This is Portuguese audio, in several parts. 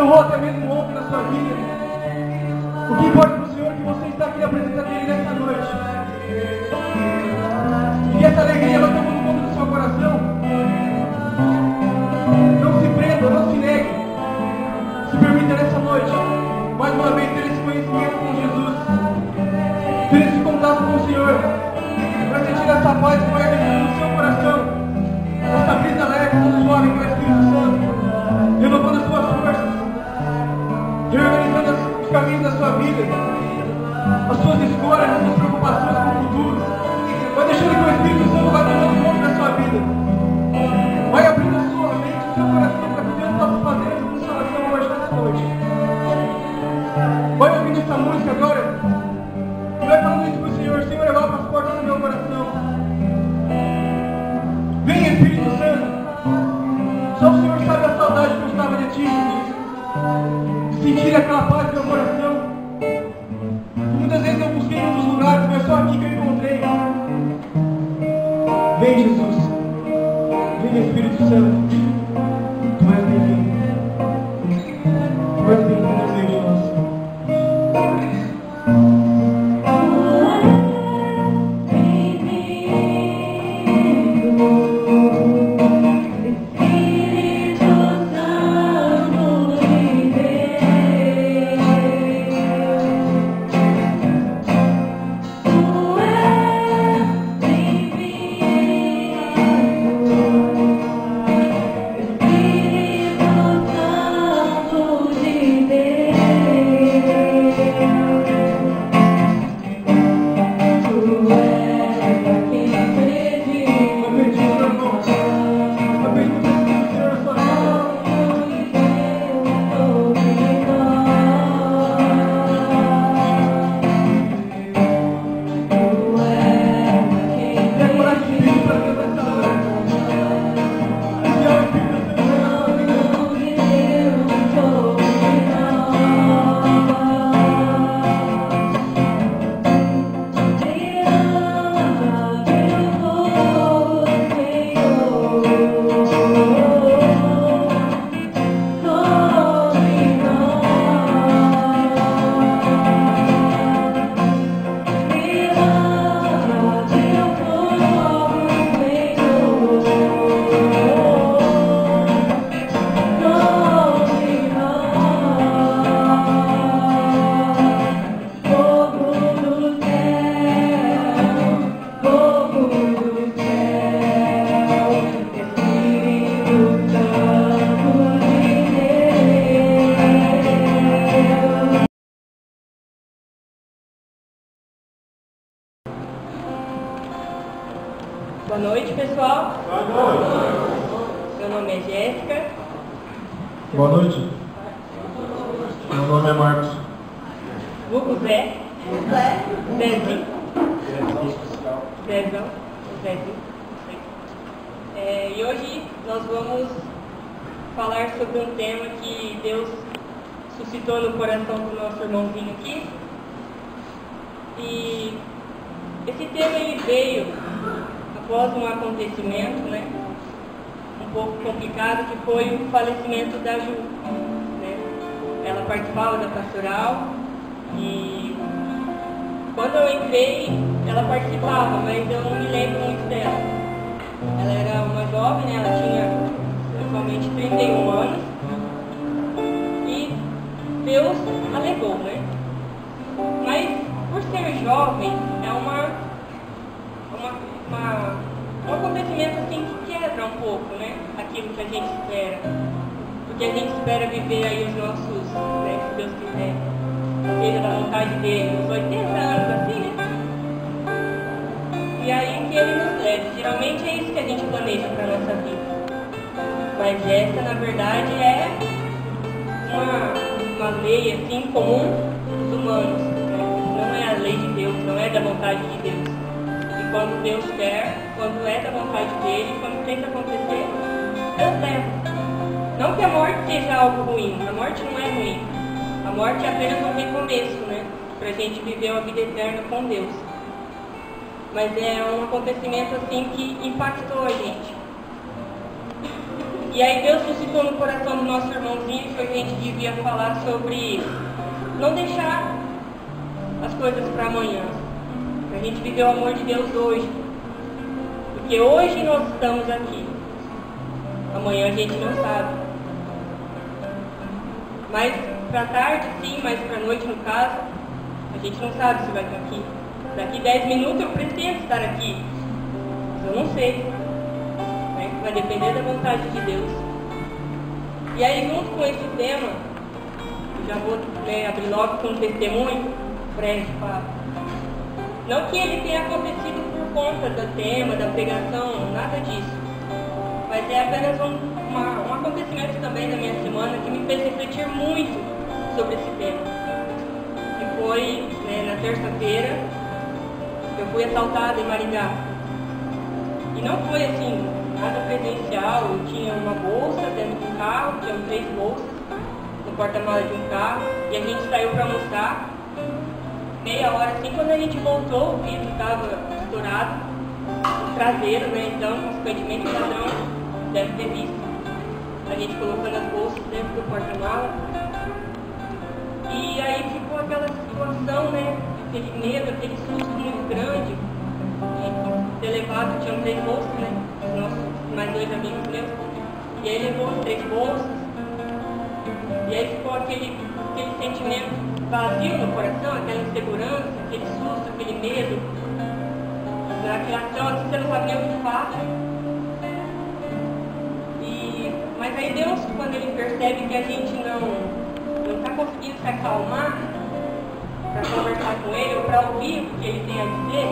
errou até mesmo ontem na sua vida. O que importa para o Senhor é que você está aqui na presença dele nessa noite. E essa alegria ela toma no fundo do seu coração. Não se prenda, não se negue. Se permita nessa noite, mais uma vez, ter esse conhecimento com Jesus. Ter esse contato com o Senhor. Para sentir essa paz que vai haver no seu coração. Essa brisa leve, tão suave que é o Espírito Santo. Renovando as suas forças. Reorganizando os caminhos da sua vida. As suas escolhas, as suas preocupações com o futuro. Vai deixando que o Espírito Santo vai tomando conta da sua vida. Vai abrindo a sua mente, o seu coração para que Deus possa fazer essa funcionação hoje, nessa noite. Vai ouvindo essa música agora. E vai falando isso para o Senhor. Senhor, eu abro as portas do meu coração. Vem, Espírito Santo. Só o Senhor sabe a saudade que eu estava de ti, Jesus. De sentir aquela paz no meu coração. Muitas vezes eu busquei em outros lugares, mas só aqui que eu encontrei. Vem, Jesus. Vem, Espírito Santo. Tu és bem-vindo. Tu és bem-vindo no meio de nós. Boa noite, pessoal. Boa noite. Meu nome é Jéssica. Boa noite. Meu nome é Marcos. Vulgo Zé. Zezinho. E hoje nós vamos falar sobre um tema que Deus suscitou no coração do nosso irmãozinho aqui. E esse tema ele veio após um acontecimento, né, um pouco complicado, que foi o falecimento da Ju, né? Ela participava da pastoral e quando eu entrei, ela participava, mas eu não me lembro muito dela. Ela era uma jovem, né? Ela tinha atualmente 31 anos e Deus a levou, né? Mas por ser jovem, é um acontecimento assim que quebra um pouco, né? Aquilo que a gente espera. Porque a gente espera viver aí os nossos, né, se Deus quiser, seja da vontade dele, uns 80 anos assim, né? E aí que ele nos leva. Geralmente é isso que a gente planeja para a nossa vida. Mas essa, na verdade, é uma lei assim comum dos humanos, né? Não é a lei de Deus, não é da vontade de Deus. E quando Deus quer, quando é da vontade dele, quando tem que acontecer, Deus leva. Não que a morte seja algo ruim, a morte não é ruim. A morte é apenas um recomeço, né? Pra gente viver uma vida eterna com Deus. Mas é um acontecimento assim que impactou a gente. E aí Deus suscitou no coração do nosso irmãozinho que a gente devia falar sobre não deixar as coisas para amanhã. A gente viver o amor de Deus hoje. Porque hoje nós estamos aqui. Amanhã a gente não sabe. Mas para tarde sim, mas para noite no caso, a gente não sabe se vai estar aqui. Daqui 10 minutos eu pretendo estar aqui. Mas eu não sei. Vai depender da vontade de Deus. E aí junto com esse tema, eu já vou abrir logo com um testemunho breve, não que ele tenha acontecido por conta do tema, da pregação, nada disso. Mas é apenas um acontecimento também da minha semana que me fez refletir muito sobre esse tema. Que foi na terça-feira, eu fui assaltada em Maringá. E não foi assim, nada presencial. Eu tinha uma bolsa dentro do carro, tinha 3 bolsas no porta-malas de um carro, e a gente saiu para almoçar. Meia hora assim, quando a gente voltou, o vidro estava estourado, o traseiro, então, consequentemente, o ladrão deve ter visto. A gente colocando as bolsas dentro do porta-malas. E aí ficou aquela situação, aquele medo, aquele susto muito grande. De ter levado, tinham 3 bolsas, Nós, mais 2 amigos meus. E aí levou as 3 bolsas. E aí ficou aquele sentimento vazio no coração, aquela insegurança, aquele susto, aquele medo, aquela ação, assim, você não sabe nem o que faz. Mas aí Deus, quando Ele percebe que a gente não está conseguindo se acalmar para conversar com Ele ou para ouvir o que Ele tem a dizer,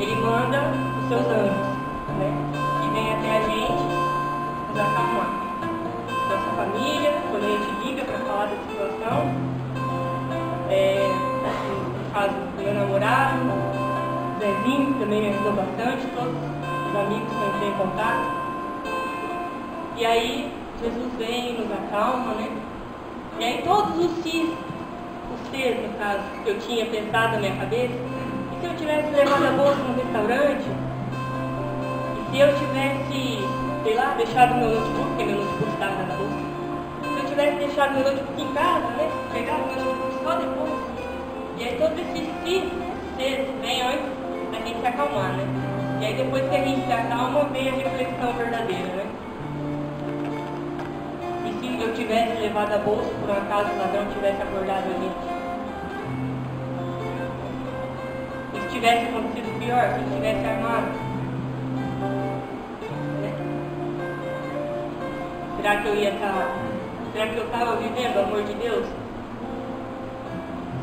Ele manda os seus anjos, que vem até a gente nos acalmar. Nossa família, quando a gente liga para falar da situação, no caso do meu namorado, o Zezinho também me ajudou bastante, todos os amigos que eu entrei em contato. E aí Jesus vem e nos acalma, E aí todos os Cs, no caso, que eu tinha pensado na minha cabeça, e se eu tivesse levado a bolsa no restaurante, e se eu tivesse, sei lá, deixado meu notebook, porque meu notebook estava na bolsa, se eu tivesse deixado meu notebook em casa, pegado meu notebook só depois. E aí todos esses Cs vêm antes da gente se acalmar, E aí depois que a gente se acalma, vem a reflexão verdadeira, E se eu tivesse levado a bolsa, por um acaso o ladrão tivesse acordado a gente? E se tivesse acontecido pior, se ele tivesse armado? Será que eu ia estar... Será que eu estava vivendo o amor de Deus?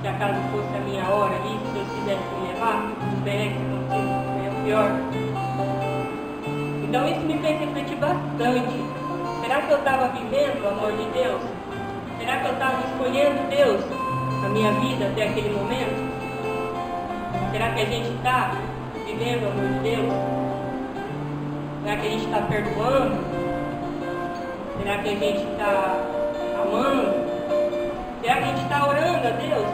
Se acaso fosse a minha hora ali, se eu quisesse me levar, seria o pior. Então isso me fez refletir bastante. Será que eu estava vivendo o amor de Deus? Será que eu estava escolhendo Deus na minha vida até aquele momento? Será que a gente está vivendo o amor de Deus? Será que a gente está perdoando? Será que a gente está amando? Será que a gente está orando a Deus?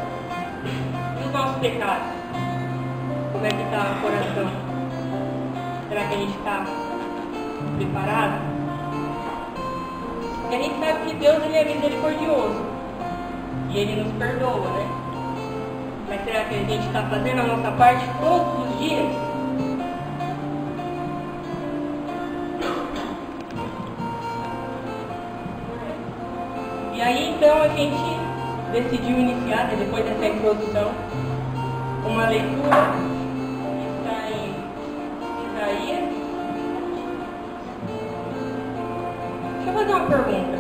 E os nossos pecados? Como é que está o coração? Será que a gente está preparado? Porque a gente sabe que Deus ele é misericordioso. E Ele nos perdoa, Mas será que a gente está fazendo a nossa parte todos os dias? E aí então a gente decidiu iniciar, depois dessa introdução, uma leitura que está em Isaías. Deixa eu fazer uma pergunta.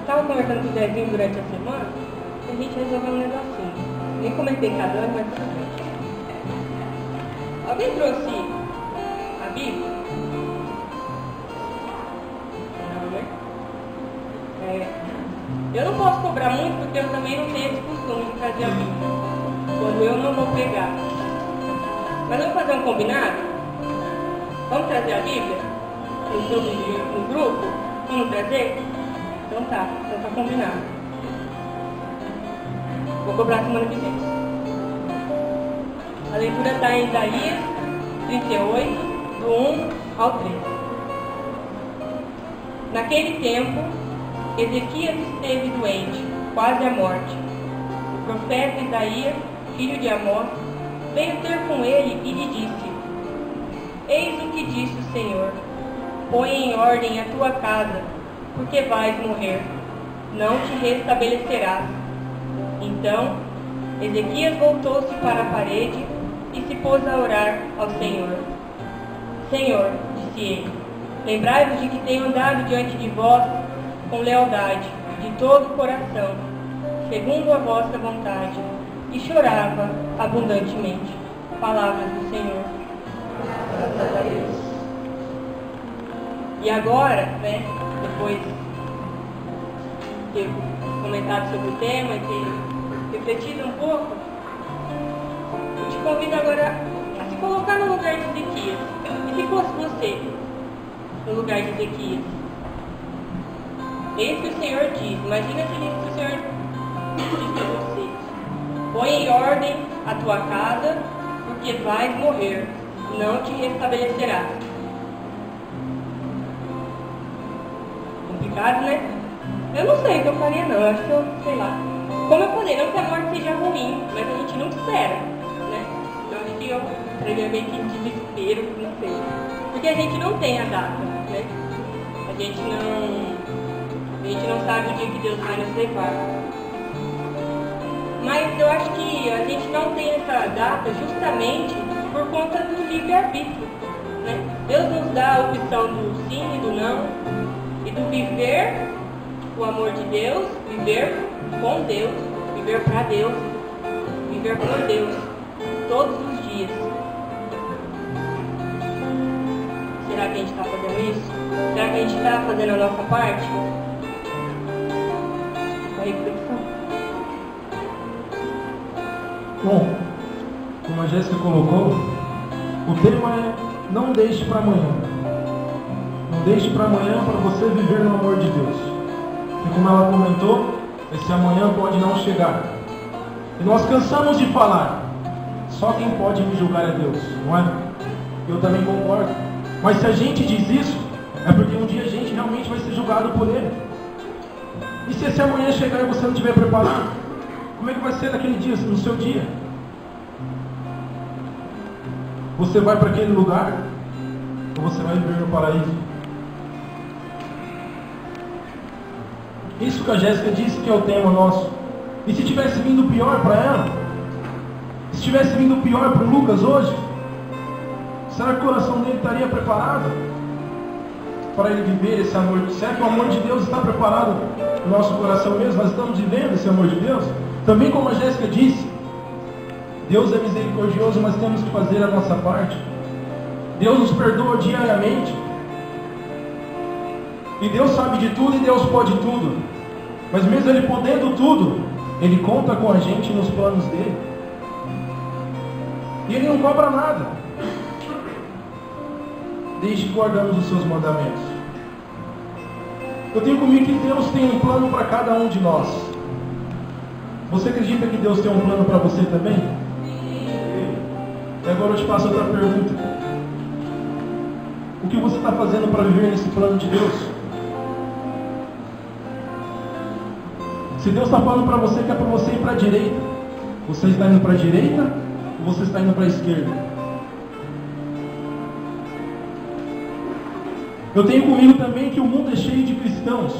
Estava conversando com o Zezinho durante a semana e a gente resolveu um negocinho. Nem comentei cada ano, mas tudo bem. Alguém trouxe a Bíblia? Não, Eu não posso cobrar muito porque eu também não tenho esse costume de trazer a Bíblia. Quando eu não vou pegar. Mas vamos fazer um combinado? Vamos trazer a Bíblia? No grupo? Vamos trazer? Então tá combinado. Vou cobrar semana que vem. A leitura está em Isaías 38, do 1 ao 3. Naquele tempo, Ezequias esteve doente, quase à morte. O profeta Isaías, filho de Amós, veio ter com ele e lhe disse: Eis o que disse o Senhor: põe em ordem a tua casa, porque vais morrer, não te restabelecerás. Então, Ezequias voltou-se para a parede e se pôs a orar ao Senhor. Senhor, disse ele, lembrai-vos de que tenho andado diante de vós com lealdade, de todo o coração, segundo a vossa vontade, e chorava abundantemente. Palavras do Senhor. Graças a Deus. E agora, depois de ter comentado sobre o tema e ter refletido um pouco, eu te convido agora a se colocar no lugar de Ezequias. E se fosse você no lugar de Ezequias? Eis que o Senhor diz, imagina se o Senhor diz para você: põe em ordem a tua casa, porque vais morrer, não te restabelecerás. Complicado, né? Eu não sei o que eu faria não, eu acho que eu, sei lá. Como eu falei, não que a morte seja ruim, mas a gente não espera, né? Eu acho que eu entraria meio que em desespero, não sei. Porque a gente não tem a data, né? A gente não sabe o dia que Deus vai nos levar. Mas eu acho que a gente não tem essa data justamente por conta do livre-arbítrio, né? Deus nos dá a opção do sim e do não, e do viver o amor de Deus, viver com Deus, viver para Deus, viver por Deus, todos os dias. Será que a gente está fazendo isso? Será que a gente está fazendo a nossa parte? Uma reflexão. Bom, como a Jéssica colocou, o tema é: não deixe para amanhã. Não deixe para amanhã para você viver no amor de Deus. E como ela comentou, esse amanhã pode não chegar. E nós cansamos de falar: só quem pode me julgar é Deus, não é? Eu também concordo. Mas se a gente diz isso, é porque um dia a gente realmente vai ser julgado por Ele. E se esse amanhã chegar e você não estiver preparado, como é que vai ser naquele dia, no seu dia? Você vai para aquele lugar? Ou você vai viver no paraíso? Isso que a Jéssica disse que é o tema nosso. E se tivesse vindo pior para ela? Se tivesse vindo pior para o Lucas hoje? Será que o coração dele estaria preparado para ele viver esse amor? Será que o amor de Deus está preparado no nosso coração mesmo? Nós estamos vivendo esse amor de Deus? Também como a Jéssica disse, Deus é misericordioso, mas temos que fazer a nossa parte. Deus nos perdoa diariamente. E Deus sabe de tudo e Deus pode tudo. Mas mesmo Ele podendo tudo, Ele conta com a gente nos planos dEle. E Ele não cobra nada, desde que guardamos os seus mandamentos. Eu tenho comigo que Deus tem um plano para cada um de nós. Você acredita que Deus tem um plano para você também? E agora eu te faço outra pergunta: o que você está fazendo para viver nesse plano de Deus? Se Deus está falando para você que é para você ir para a direita, você está indo para a direita ou você está indo para a esquerda? Eu tenho comigo também que o mundo é cheio de cristãos.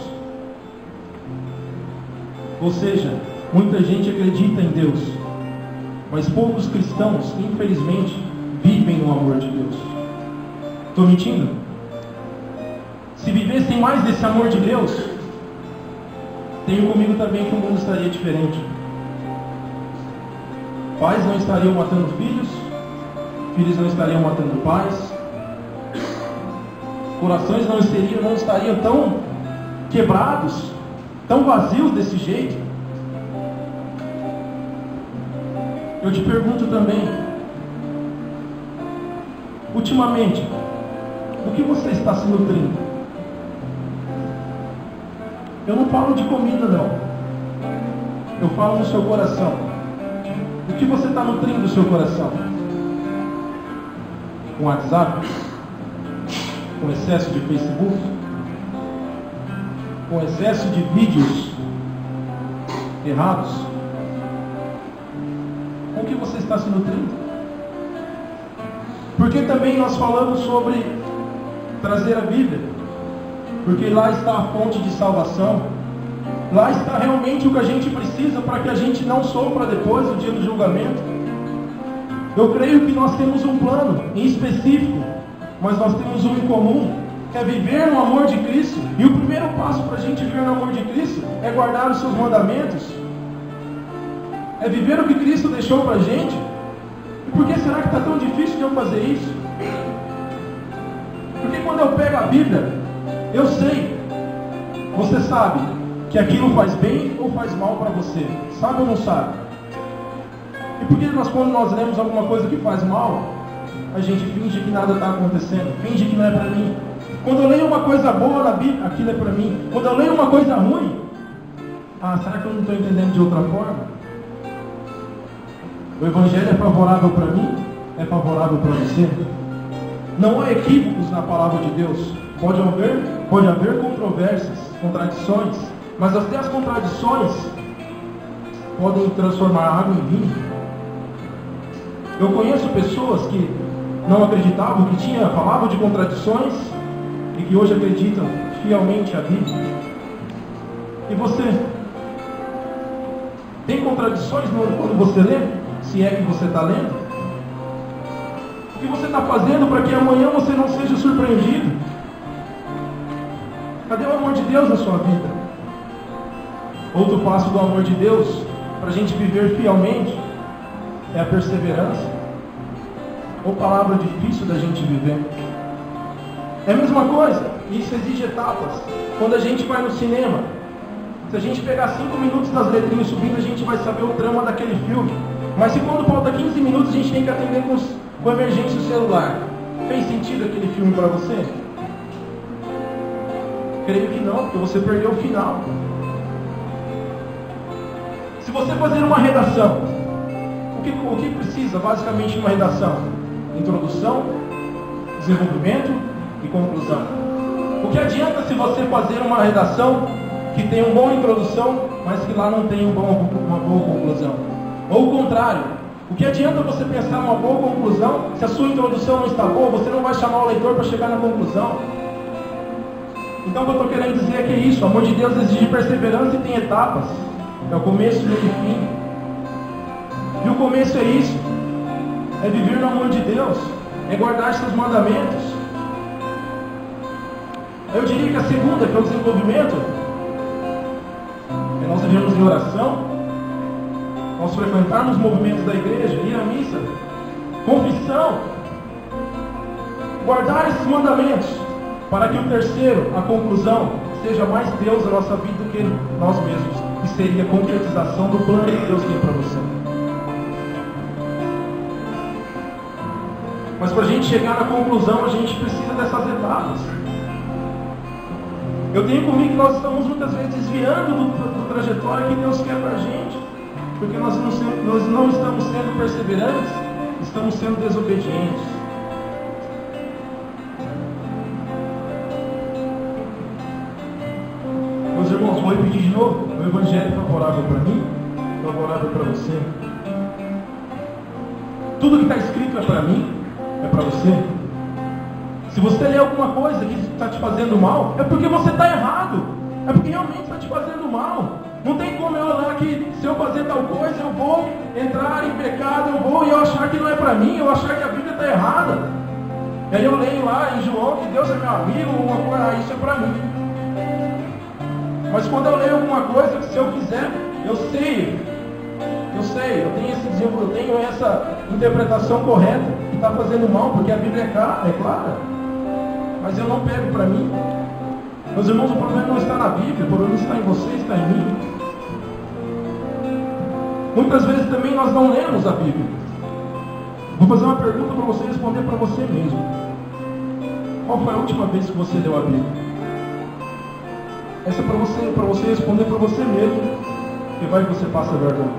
Ou seja, muita gente acredita em Deus, mas poucos cristãos, infelizmente, vivem no amor de Deus. Estou mentindo? Se vivessem mais desse amor de Deus, tenho comigo também que o mundo estaria diferente. Pais não estariam matando filhos, filhos não estariam matando pais, corações não estariam tão quebrados, tão vazios desse jeito. Eu te pergunto também, ultimamente, o que você está se nutrindo? Eu não falo de comida não, eu falo no seu coração. O que você está nutrindo o seu coração? Com WhatsApp? Com excesso de Facebook? com excesso de vídeos errados? Com o que você está se nutrindo? Porque também nós falamos sobre trazer a Bíblia, porque lá está a fonte de salvação, lá está realmente o que a gente precisa para que a gente não sofra depois do dia do julgamento. Eu creio que nós temos um plano em específico, mas nós temos um em comum, que é viver no amor de Cristo. E o primeiro passo para a gente viver no amor de Cristo é guardar os seus mandamentos, é viver o que Cristo deixou para a gente. E por que será que está tão difícil de eu fazer isso? Porque quando eu pego a Bíblia, eu sei, você sabe que aquilo faz bem ou faz mal para você, sabe ou não sabe? E por que quando nós lemos alguma coisa que faz mal, a gente finge que nada está acontecendo, finge que não é para mim? Quando eu leio uma coisa boa na Bíblia, aquilo é para mim. Quando eu leio uma coisa ruim, será que eu não estou entendendo de outra forma? O Evangelho é favorável para mim? É favorável para você? Não há equívocos na palavra de Deus. Pode haver controvérsias, contradições, mas até as contradições podem transformar água em vinho. Eu conheço pessoas que não acreditavam, que falavam de contradições e que hoje acreditam fielmente a Bíblia. E você tem contradições quando você lê? Se é que você está lendo? O que você está fazendo para que amanhã você não seja surpreendido? Cadê o amor de Deus na sua vida? Outro passo do amor de Deus para a gente viver fielmente é a perseverança. Ou palavra difícil da gente viver. É a mesma coisa, isso exige etapas. Quando a gente vai no cinema, se a gente pegar 5 minutos das letrinhas subindo, a gente vai saber o trama daquele filme. Mas se quando falta 15 minutos a gente tem que atender com emergência o celular, fez sentido aquele filme para você? Creio que não, porque você perdeu o final. Se você fazer uma redação, o que precisa basicamente uma redação? Introdução, desenvolvimento e conclusão. O que adianta se você fazer uma redação que tem uma boa introdução, mas que lá não tem uma boa conclusão? Ou o contrário, o que adianta você pensar uma boa conclusão se a sua introdução não está boa? Você não vai chamar o leitor para chegar na conclusão. Então o que eu estou querendo dizer é que é isso, o amor de Deus exige perseverança e tem etapas. É o começo, meio e fim. E o começo é isso, é viver no amor de Deus, é guardar seus mandamentos. Eu diria que a segunda, que é o desenvolvimento, é nós vivermos em oração, nós frequentarmos os movimentos da igreja, ir à missa, confissão, guardar esses mandamentos, para que o terceiro, a conclusão, seja mais Deus na nossa vida do que nós mesmos, e seria a concretização do plano que Deus tem para você. Mas para a gente chegar na conclusão, a gente precisa dessas etapas. Eu tenho comigo que nós estamos muitas vezes desviando do trajetória que Deus quer para a gente, porque nós não estamos sendo perseverantes, estamos sendo desobedientes. Meus irmãos, vou repetir de novo. O Evangelho é favorável para mim, favorável para você. Tudo que está escrito é para mim, é para você. Se você lê alguma coisa que está te fazendo mal, é porque você está errado. É porque realmente está te fazendo mal. Não tem como eu olhar que se eu fazer tal coisa, eu vou entrar em pecado, e eu achar que não é para mim, eu achar que a Bíblia está errada. E aí eu leio lá em João que Deus é meu amigo, uma coisa, isso é para mim. Mas quando eu leio alguma coisa, se eu quiser, eu tenho essa interpretação correta, que está fazendo mal, porque a Bíblia é clara. Mas eu não pego para mim. Meus irmãos, o problema não está na Bíblia, o problema está em você, está em mim. Muitas vezes também nós não lemos a Bíblia. Vou fazer uma pergunta para você responder para você mesmo. Qual foi a última vez que você leu a Bíblia? Essa é para você responder para você mesmo, que vai que você passa vergonha.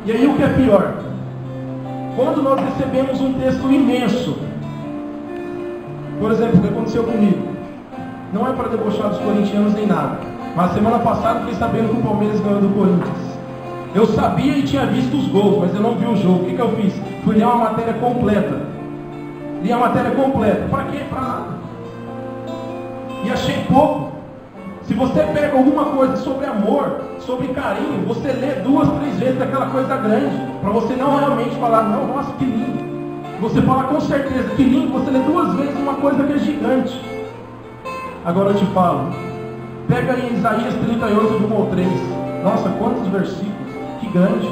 E aí o que é pior? Quando nós recebemos um texto imenso, por exemplo, o que aconteceu comigo? Não é para debochar dos corintianos nem nada. Mas semana passada fiquei sabendo que o Palmeiras ganhou do Corinthians. Eu sabia e tinha visto os gols, mas eu não vi o jogo. O que eu fiz? Fui ler uma matéria completa. Li a matéria completa. Para quê? Para nada. E achei pouco. Se você pega alguma coisa sobre amor, sobre carinho, você lê 2, 3 vezes aquela coisa grande. Para você não realmente falar, não, nossa, que lindo. Você fala com certeza, que lindo, você lê 2 vezes uma coisa que é gigante. Agora eu te falo. Pega aí Isaías 38 do 3. Nossa, quantos versículos. Que grande.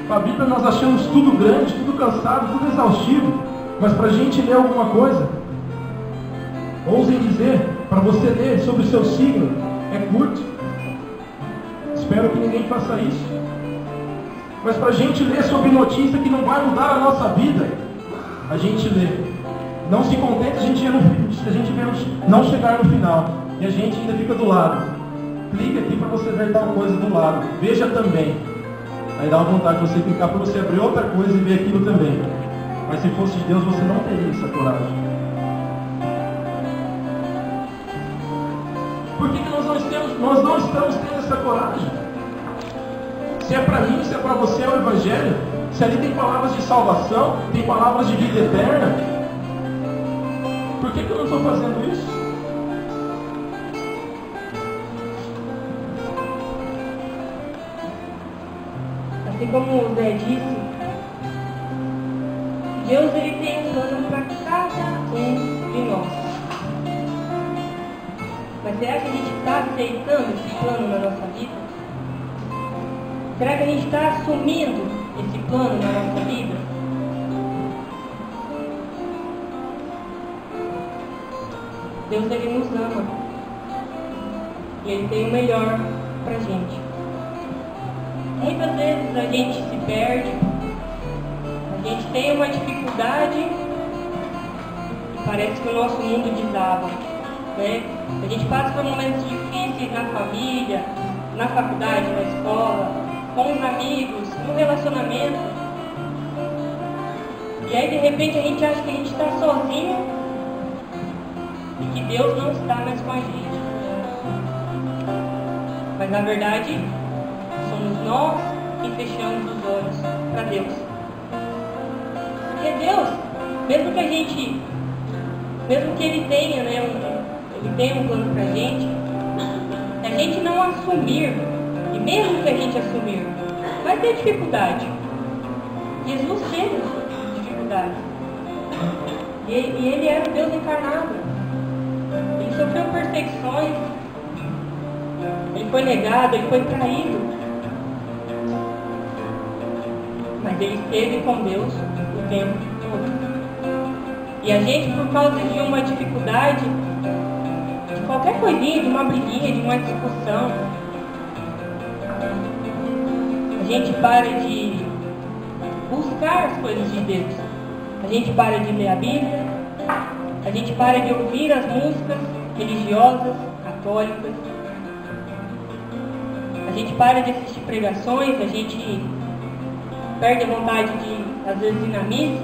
A Bíblia nós achamos tudo grande, tudo cansado, tudo exaustivo. Mas para a gente ler alguma coisa, ousem dizer, para você ler sobre o seu signo, é curto. Espero que ninguém faça isso. Mas para a gente ler sobre notícia que não vai mudar a nossa vida, a gente lê. Não se contenta a gente não chegar no final. E a gente ainda fica do lado. Clica aqui para você ver tal coisa do lado. Veja também. Aí dá uma vontade de você clicar para você abrir outra coisa e ver aquilo também. Mas se fosse de Deus, você não teria essa coragem. Por que nós não estamos tendo essa coragem? Se é para mim, se é para você, é o Evangelho. Se ali tem palavras de salvação, tem palavras de vida eterna. Por que eu não estou fazendo isso? Assim como o Zé disse, Deus ele tem um plano para cada um de nós. Mas será que a gente está aceitando esse plano na nossa vida? Será que a gente está assumindo esse plano na nossa vida? Deus ele nos ama. E Ele tem o melhor para a gente. Muitas vezes a gente se perde, a gente tem uma dificuldade e parece que o nosso mundo desaba, né? A gente passa por momentos difíceis na família, na faculdade, na escola, com os amigos, no relacionamento. E aí de repente a gente acha que a gente está sozinho e que Deus não está mais com a gente. Mas na verdade, somos nós que fechamos os olhos para Deus. Porque Deus, mesmo que Ele tenha, né, Ele tenha um plano para a gente, se a gente não assumir, e mesmo que a gente assumir, vai ter dificuldade. Jesus teve dificuldade. E Ele era o Deus encarnado. Ele sofreu perseguições, Ele foi negado, Ele foi traído. Mas Ele esteve com Deus o tempo todo. E a gente, por causa de uma dificuldade, de qualquer coisinha, de uma briguinha, de uma discussão, a gente para de buscar as coisas de Deus. A gente para de ler a Bíblia, a gente para de ouvir as músicas religiosas, católicas, a gente para de assistir pregações, a gente perde a vontade de, às vezes, ir na missa,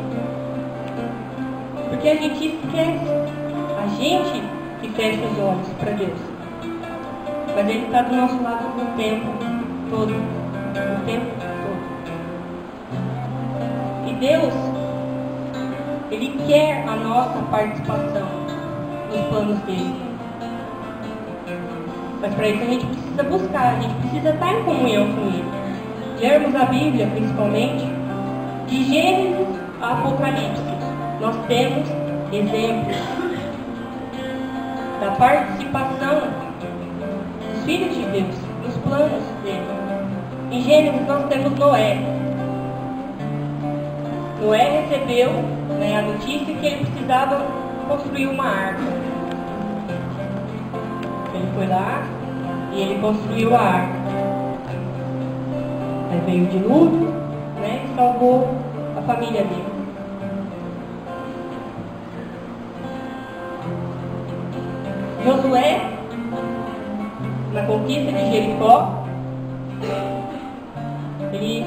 porque a gente esquece, a gente que fecha os olhos para Deus. Mas Ele está do nosso lado o tempo todo, o tempo todo. E Deus, Ele quer a nossa participação nos planos dele. Mas para isso a gente precisa buscar, a gente precisa estar em comunhão com Ele. Lermos a Bíblia, principalmente, de Gênesis a Apocalipse. Nós temos exemplos da participação dos filhos de Deus, dos planos dele. Em Gênesis nós temos Noé. Noé recebeu, né, a notícia que ele precisava construir uma arca. Ele foi lá e ele construiu a arca. Aí veio o dilúvio, né, e salvou a família dele. Josué, na conquista de Jericó, ele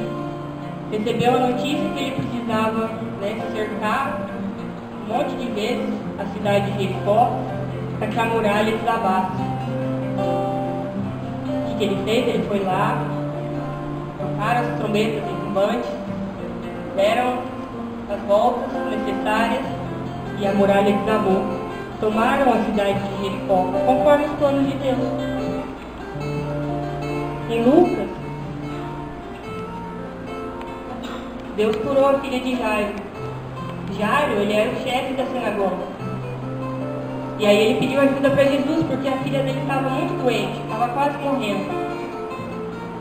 recebeu a notícia que ele precisava, né, cercar um monte de vezes a cidade de Jericó. para que a muralha desabasse. O que ele fez? Ele foi lá, tocaram as trombetas retumbantes, deram as voltas necessárias e a muralha desabou. Tomaram a cidade de Jericó, conforme os planos de Deus. Em Lucas, Deus curou a filha de Jairo. Jairo, ele era o chefe da sinagoga. E aí ele pediu ajuda para Jesus, porque a filha dele estava muito doente, estava quase morrendo.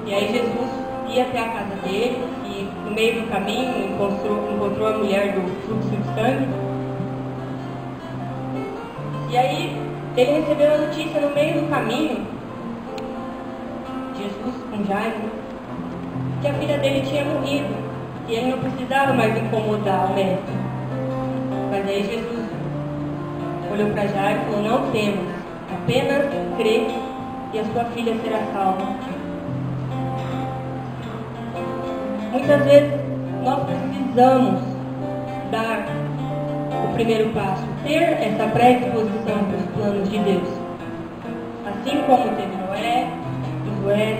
E aí Jesus ia até a casa dele, e no meio do caminho encontrou a mulher do fluxo de sangue. E aí ele recebeu a notícia no meio do caminho, Jesus com Jairo, que a filha dele tinha morrido. E ele não precisava mais incomodar o médico. Mas aí Jesus olhou para Jairo e falou: não temas, apenas crê e a sua filha será salva. Muitas vezes nós precisamos dar o primeiro passo, ter essa predisposição para os planos de Deus. Assim como teve Noé, Josué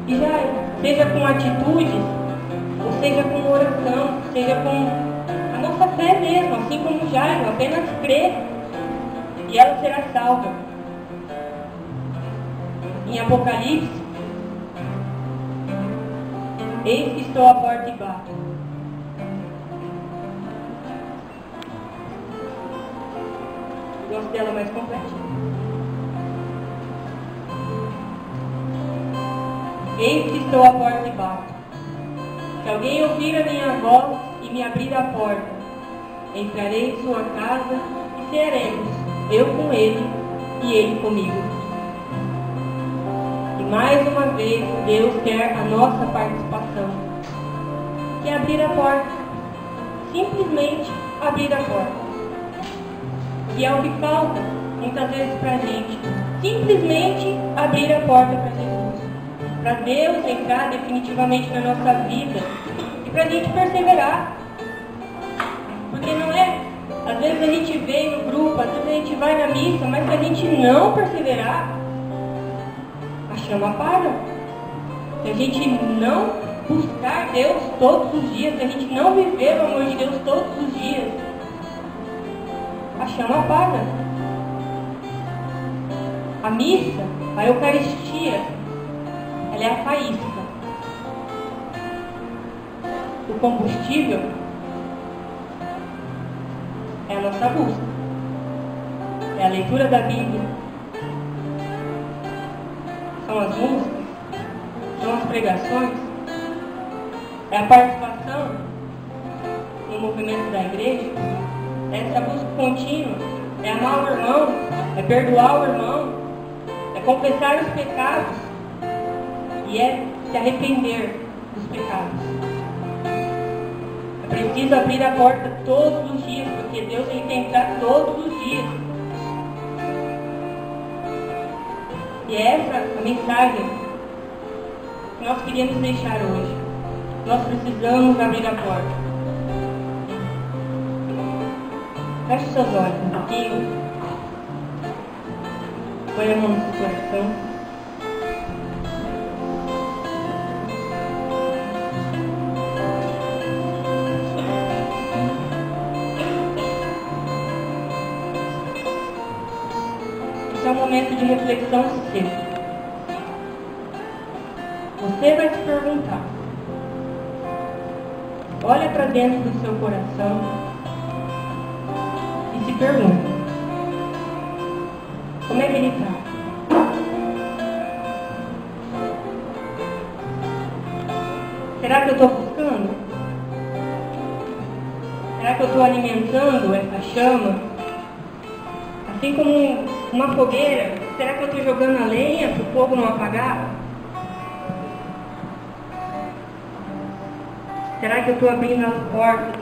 e Jairo, seja com atitudes, ou seja com oração, seja com a nossa fé mesmo, assim como Jairo, apenas crer e ela será salva. Em Apocalipse, eis que estou à porta e bato. Eu gosto dela mais completinha. Eis que estou à porta e bato. Se alguém ouvir a minha voz e me abrir a porta, entrarei em sua casa e cearemos, eu com ele e ele comigo. E mais uma vez Deus quer a nossa participação, que é abrir a porta, simplesmente abrir a porta. E é o que falta muitas vezes para a gente, simplesmente abrir a porta para Jesus. Para Deus entrar definitivamente na nossa vida e para a gente perseverar. Porque não é, às vezes a gente vem no grupo, às vezes a gente vai na missa, mas se a gente não perseverar, a chama apaga. Se a gente não buscar Deus todos os dias, se a gente não viver o amor de Deus todos os dias, a chama apaga. A missa, a Eucaristia, ela é a faísca. O combustível é a nossa busca. É a leitura da Bíblia. São as músicas. São as pregações. É a participação no movimento da igreja. É essa busca contínua. É amar o irmão. É perdoar o irmão. É confessar os pecados. E é se arrepender dos pecados. É preciso abrir a porta todos os dias, porque Deus tem que entrar todos os dias. E é essa a mensagem que nós queríamos deixar hoje. Nós precisamos abrir a porta. Feche seus olhos um pouquinho. Põe a mão no seu coração. É um momento de reflexão seu. Você vai se perguntar. Olha para dentro do seu coração e se pergunta: como é que ele está? Será que eu estou buscando? Será que eu estou alimentando essa chama? Assim como uma fogueira, será que eu estou jogando a lenha para o fogo não apagar? Será que eu estou abrindo as portas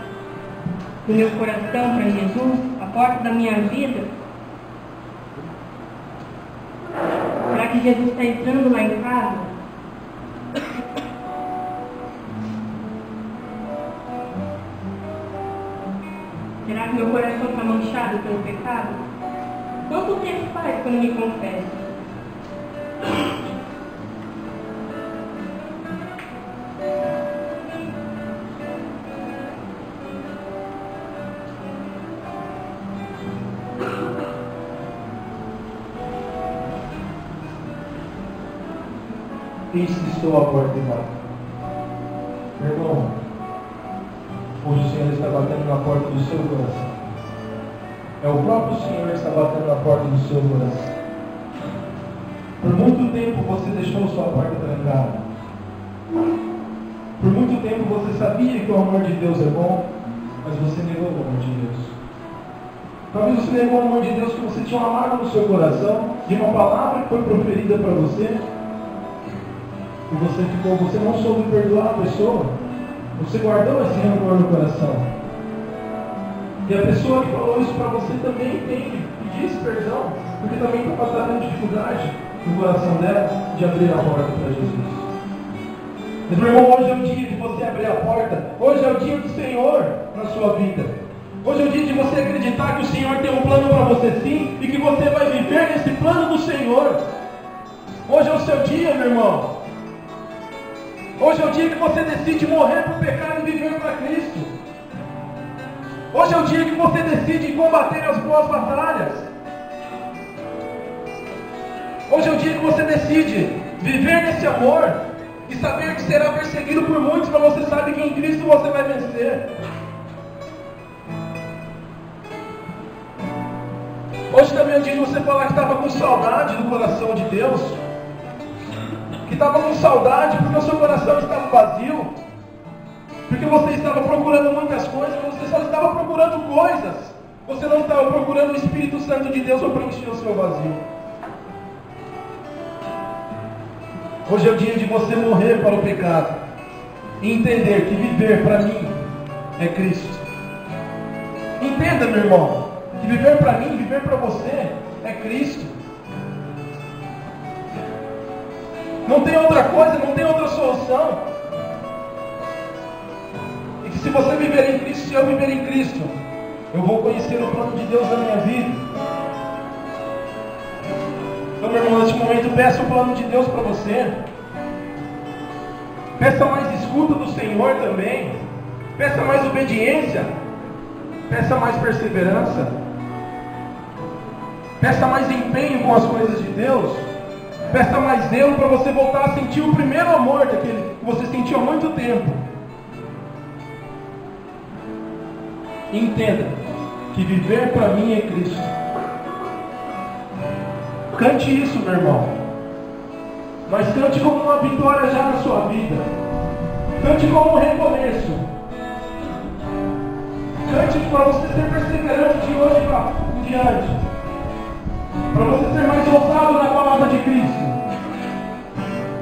do meu coração para Jesus? A porta da minha vida? Será que Jesus está entrando lá em casa? Será que meu coração está manchado pelo pecado? Quanto tempo faz que eu não me confesso? Eis que estou à porta e bato. Meu irmão, hoje o Senhor está batendo na porta do seu coração. É o próprio Senhor que está batendo na porta do seu coração. Por muito tempo você deixou sua porta trancada. Por muito tempo você sabia que o amor de Deus é bom, mas você negou o amor de Deus. Talvez você negou o amor de Deus porque você tinha uma mágoa no seu coração de uma palavra que foi proferida para você. E você não soube perdoar a pessoa. Você guardou esse rancor no coração. E a pessoa que falou isso para você também tem que pedir esse perdão, porque também está passando dificuldade no coração dela de abrir a porta para Jesus. Mas, meu irmão, hoje é o dia de você abrir a porta. Hoje é o dia do Senhor na sua vida. Hoje é o dia de você acreditar que o Senhor tem um plano para você sim, e que você vai viver nesse plano do Senhor. Hoje é o seu dia, meu irmão. Hoje é o dia que você decide morrer para o pecado e viver para Cristo. Hoje é o dia que você decide combater as boas batalhas. Hoje é o dia que você decide viver nesse amor e saber que será perseguido por muitos, mas você sabe que em Cristo você vai vencer. Hoje também é o dia de você falar que estava com saudade do coração de Deus, que estava com saudade porque o seu coração estava vazio, porque você estava procurando muitas coisas, mas você só estava procurando coisas, você não estava procurando o Espírito Santo de Deus para preencher o seu vazio. Hoje é o dia de você morrer para o pecado e entender que viver para mim é Cristo. Entenda, meu irmão, que viver para mim, viver para você é Cristo. Não tem outra coisa, não tem outra solução. E que se você viver em Cristo, se eu viver em Cristo, eu vou conhecer o plano de Deus na minha vida. Então, meu irmão, neste momento, peça o plano de Deus para você. Peça mais escuta do Senhor também. Peça mais obediência. Peça mais perseverança. Peça mais empenho com as coisas de Deus. Peça mais zelo para você voltar a sentir o primeiro amor daquele que você sentiu há muito tempo. E entenda que viver para mim é Cristo. Cante isso, meu irmão. Mas cante como uma vitória já na sua vida. Cante como um recomeço. Cante para você ser perseverante de hoje em diante. Para você ser mais ousado na palavra de Cristo.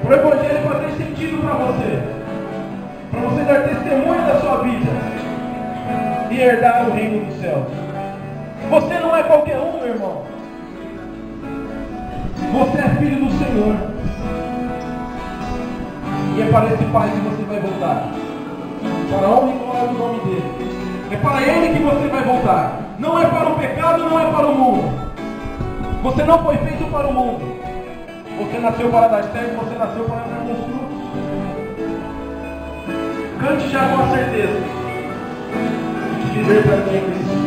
Para o Evangelho fazer sentido para você. Para você dar testemunho da sua vida. E herdar o reino dos céus. Você não é qualquer um, meu irmão. Você é filho do Senhor. E é para esse Pai que você vai voltar. Para a honra e glória do nome dele. É para Ele que você vai voltar. Não é para o pecado, não é para o mundo. Você não foi feito para o mundo. Você nasceu para dar certo, você nasceu para dar bons frutos. Cante já com a certeza de viver para mim é Cristo.